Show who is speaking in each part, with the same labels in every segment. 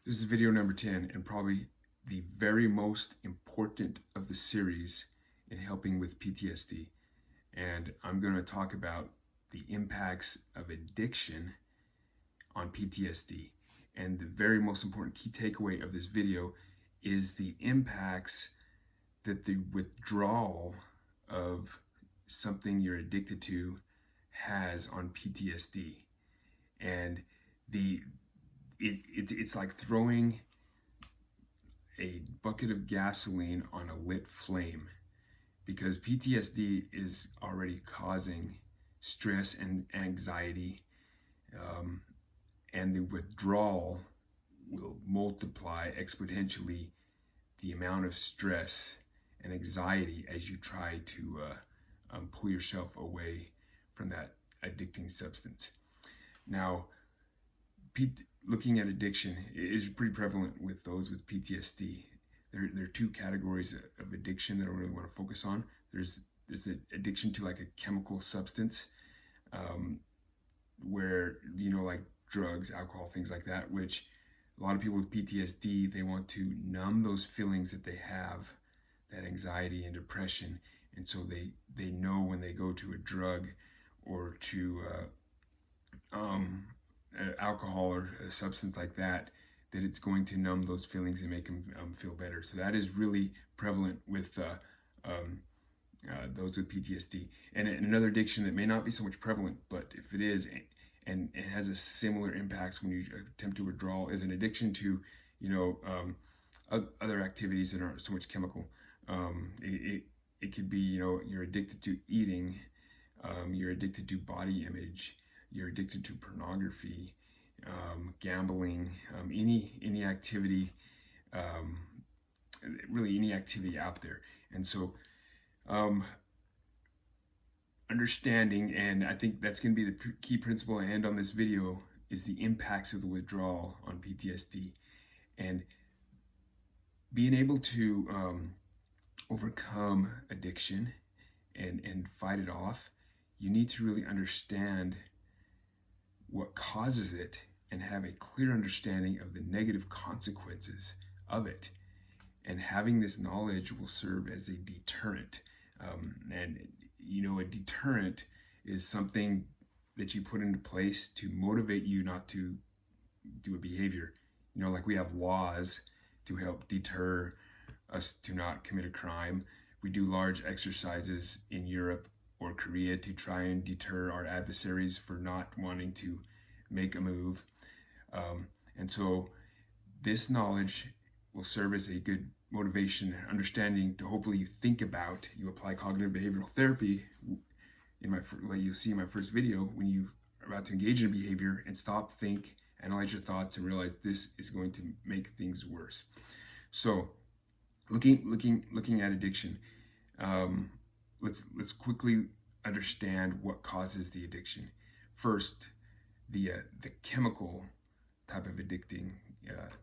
Speaker 1: This is video number 10 and probably the very most important of the series in helping with PTSD. And I'm going to talk about the impacts of addiction on PTSD. And the very most important key takeaway of this video is the impacts that the withdrawal of something you're addicted to has on PTSD. And it's like throwing a bucket of gasoline on a lit flame, because PTSD is already causing stress and anxiety, and the withdrawal will multiply exponentially the amount of stress and anxiety as you try to pull yourself away from that addicting substance. Now, looking at addiction is pretty prevalent with those with PTSD. There are two categories of addiction that I really want to focus on. There's an addiction to like a chemical substance, where, like drugs, alcohol, things like that, which a lot of people with PTSD, they want to numb those feelings that they have, that anxiety and depression. And so they know when they go to a drug or to alcohol or a substance like that, that it's going to numb those feelings and make them feel better. So that is really prevalent with those with PTSD. And another addiction that may not be so much prevalent, but if it is, and it has a similar impacts when you attempt to withdraw, is an addiction to, other activities that aren't so much chemical. It could be, you're addicted to eating, you're addicted to body image, you're addicted to pornography, gambling, any activity, really any activity out there. And so understanding, and I think that's going to be the key principle I end on this video, is the impacts of the withdrawal on PTSD. And being able to overcome addiction and fight it off, you need to really understand what causes it and have a clear understanding of the negative consequences of it. And having this knowledge will serve as a deterrent. A deterrent is something that you put into place to motivate you not to do a behavior. Like we have laws to help deter us to not commit a crime. We do large exercises in Europe or Korea to try and deter our adversaries for not wanting to make a move. And so this knowledge will serve as a good motivation and understanding to hopefully you apply cognitive behavioral therapy like you'll see in my first video, when you are about to engage in a behavior, and stop, think, analyze your thoughts, and realize this is going to make things worse. So looking at addiction, let's quickly understand what causes the addiction. First, the chemical type of addicting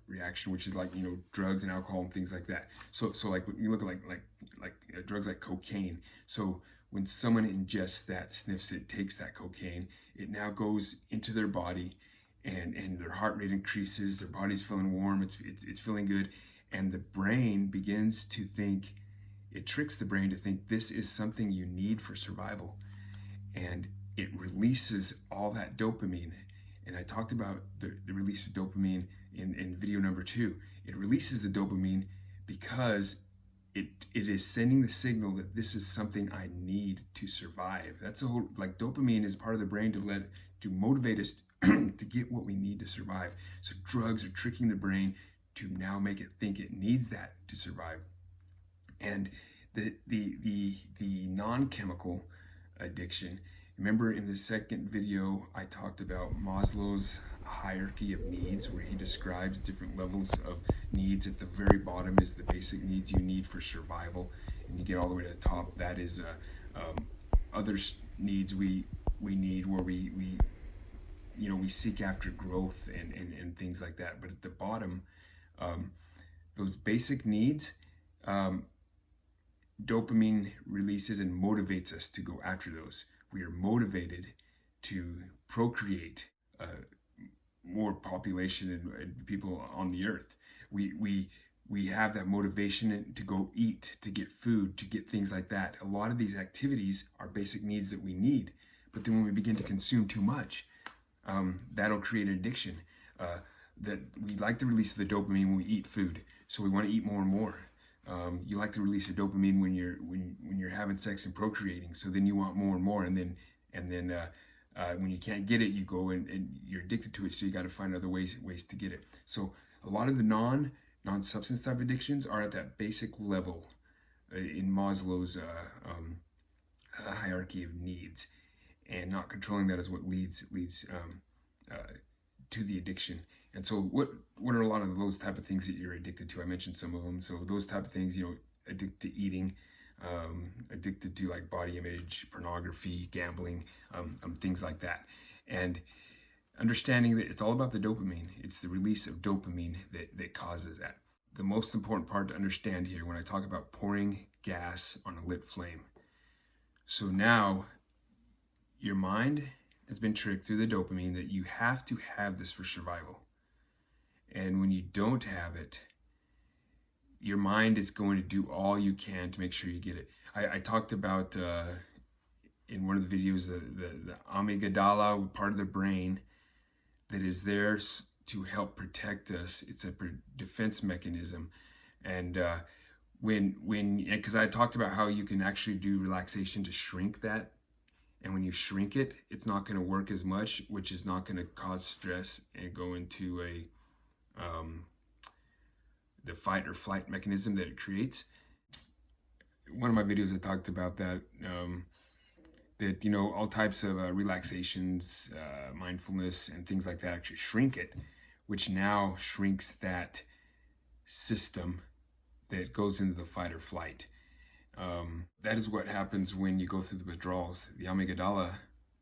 Speaker 1: reaction, which is like drugs and alcohol and things like that. So like you look at like drugs like cocaine. So when someone ingests that, sniffs it, takes that cocaine, it now goes into their body, and their heart rate increases, their body's feeling warm, it's feeling good, and the brain begins to think, it tricks the brain to think this is something you need for survival, and it releases all that dopamine. And I talked about the release of dopamine in video number 2. It releases the dopamine because it is sending the signal that this is something I need to survive. That's a whole, like, dopamine is part of the brain to motivate us to get what we need to survive. So drugs are tricking the brain to now make it think it needs that to survive. And the non-chemical addiction, remember in the second video, I talked about Maslow's hierarchy of needs, where he describes different levels of needs. At the very bottom is the basic needs you need for survival, and you get all the way to the top. That is other needs we need, where we seek after growth and things like that. But at the bottom, those basic needs, dopamine releases and motivates us to go after those. We are motivated to procreate, more population and people on the earth. We have that motivation to go eat, to get food, to get things like that. A lot of these activities are basic needs that we need, but then when we begin to consume too much, that'll create an addiction. That we like the release of the dopamine when we eat food, so we want to eat more and more. You like to release the dopamine when you're having sex and procreating, so then you want more and more, and then when you can't get it, you go and you're addicted to it, so you got to find other ways to get it. So a lot of the non-substance type addictions are at that basic level in Maslow's hierarchy of needs, and not controlling that is what leads to the addiction. And so what are a lot of those type of things that you're addicted to? I mentioned some of them. So those type of things, addicted to eating, addicted to like body image, pornography, gambling, things like that. And understanding that it's all about the dopamine. It's the release of dopamine that causes that. The most important part to understand here when I talk about pouring gas on a lit flame. So now your mind has been tricked through the dopamine that you have to have this for survival. And when you don't have it, your mind is going to do all you can to make sure you get it. I talked about in one of the videos the amygdala, part of the brain that is there to help protect us. It's a defense mechanism. And because I talked about how you can actually do relaxation to shrink that. And when you shrink it, it's not going to work as much, which is not going to cause stress and go into the fight or flight mechanism that it creates. One of my videos I talked about that, all types of relaxations, mindfulness and things like that actually shrink it, which now shrinks that system that goes into the fight or flight. That is what happens when you go through the withdrawals. The amygdala,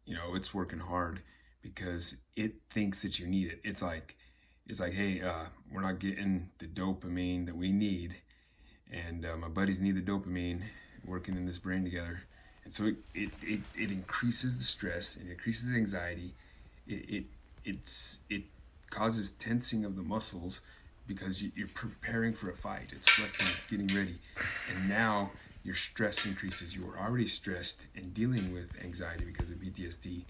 Speaker 1: it's working hard because it thinks that you need it. It's like, hey, we're not getting the dopamine that we need, and my buddies need the dopamine working in this brain together. And so it increases the stress, and it increases the anxiety. It causes tensing of the muscles because you're preparing for a fight. It's flexing, it's getting ready. And now your stress increases. You were already stressed and dealing with anxiety because of PTSD.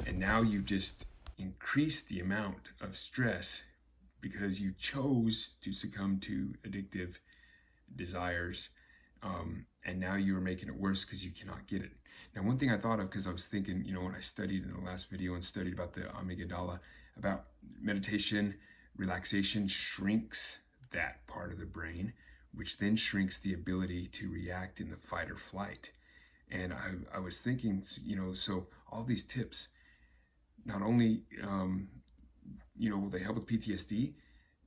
Speaker 1: And now you just increase the amount of stress because you chose to succumb to addictive desires. And now you are making it worse because you cannot get it. Now, one thing I thought of, because I was thinking, when I studied in the last video and studied about the amygdala, about meditation, relaxation shrinks that part of the brain, which then shrinks the ability to react in the fight or flight. And I was thinking, so all these tips, not only, will they help with PTSD,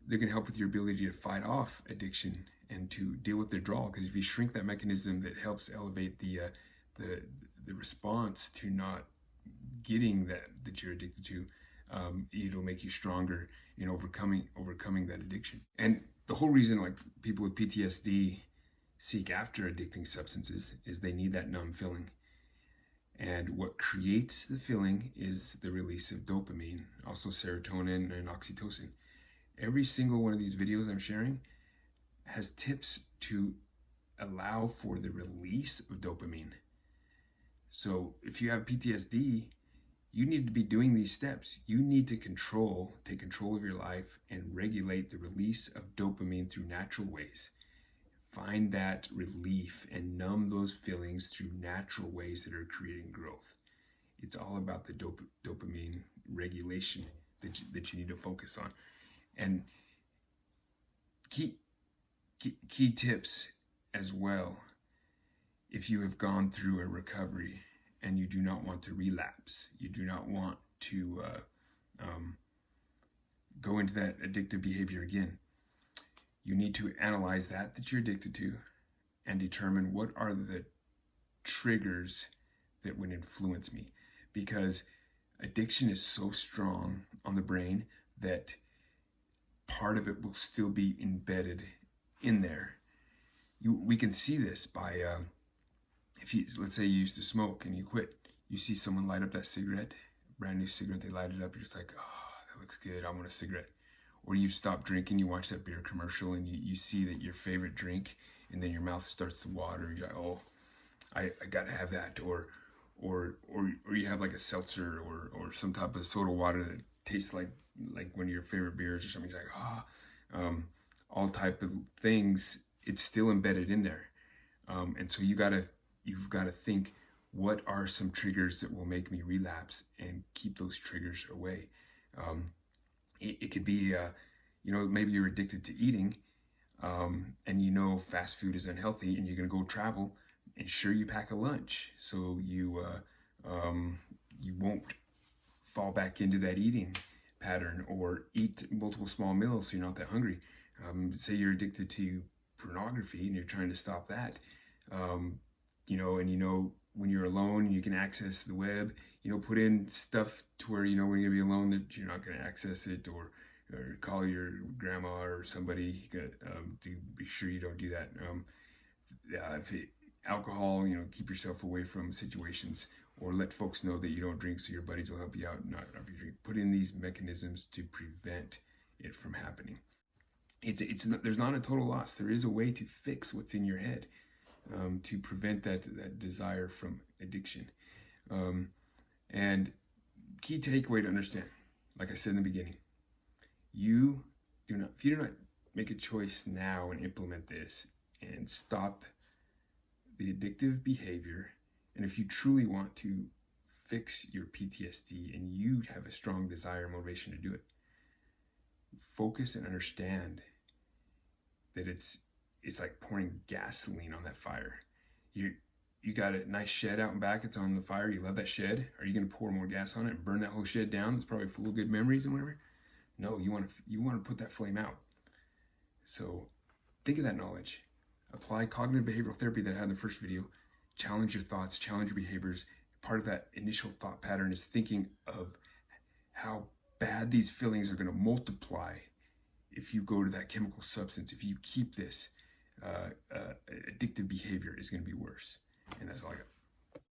Speaker 1: they're going to help with your ability to fight off addiction and to deal with withdrawal. Because if you shrink that mechanism that helps elevate the response to not getting that you're addicted to, it'll make you stronger in overcoming that addiction. And the whole reason like people with PTSD seek after addicting substances is they need that numb feeling. And what creates the feeling is the release of dopamine, also serotonin and oxytocin. Every single one of these videos I'm sharing has tips to allow for the release of dopamine. So if you have PTSD, you need to be doing these steps. You need to take control of your life and regulate the release of dopamine through natural ways. Find that relief and numb those feelings through natural ways that are creating growth. It's all about the dopamine regulation that you need to focus on. And key tips as well, if you have gone through a recovery and you do not want to relapse, you do not want to go into that addictive behavior again, you need to analyze that you're addicted to and determine what are the triggers that would influence me. Because addiction is so strong on the brain that part of it will still be embedded in there. We can see this by, let's say you used to smoke and you quit. You see someone light up that cigarette, brand new cigarette, they light it up, you're just like, oh, that that looks good, I want a cigarette. Or you stop drinking, you watch that beer commercial, and you see that your favorite drink, and then your mouth starts to water. You're like, oh, I gotta have that. Or you have like a seltzer or some type of soda water that tastes like one of your favorite beers or something. You're like, all type of things. It's still embedded in there, and so you've got to think, what are some triggers that will make me relapse, and keep those triggers away. It could be, maybe you're addicted to eating, and fast food is unhealthy, and you're gonna go travel. Ensure you pack a lunch so you won't fall back into that eating pattern, or eat multiple small meals so you're not that hungry. Say you're addicted to pornography and you're trying to stop that, when you're alone and you can access the web, put in stuff to where when you're gonna be alone that you're not gonna access it, or call your grandma or somebody to be sure you don't do that. Alcohol, keep yourself away from situations, or let folks know that you don't drink so your buddies will help you out not if you drink. Put in these mechanisms to prevent it from happening. There's not a total loss. There is a way to fix what's in your head, to prevent that desire from addiction. And key takeaway to understand, like I said in the beginning, if you do not make a choice now and implement this and stop the addictive behavior, and if you truly want to fix your PTSD and you have a strong desire and motivation to do it, focus and understand that it's like pouring gasoline on that fire. You got a nice shed out and back, it's on the fire, you love that shed. Are you going to pour more gas on it and burn that whole shed down? It's probably full of good memories and whatever. No, you want to put that flame out. So think of that knowledge. Apply cognitive behavioral therapy that I had in the first video. Challenge your thoughts, challenge your behaviors. Part of that initial thought pattern is thinking of how bad these feelings are going to multiply if you go to that chemical substance. If you keep this, addictive behavior is going to be worse. And that's all I got.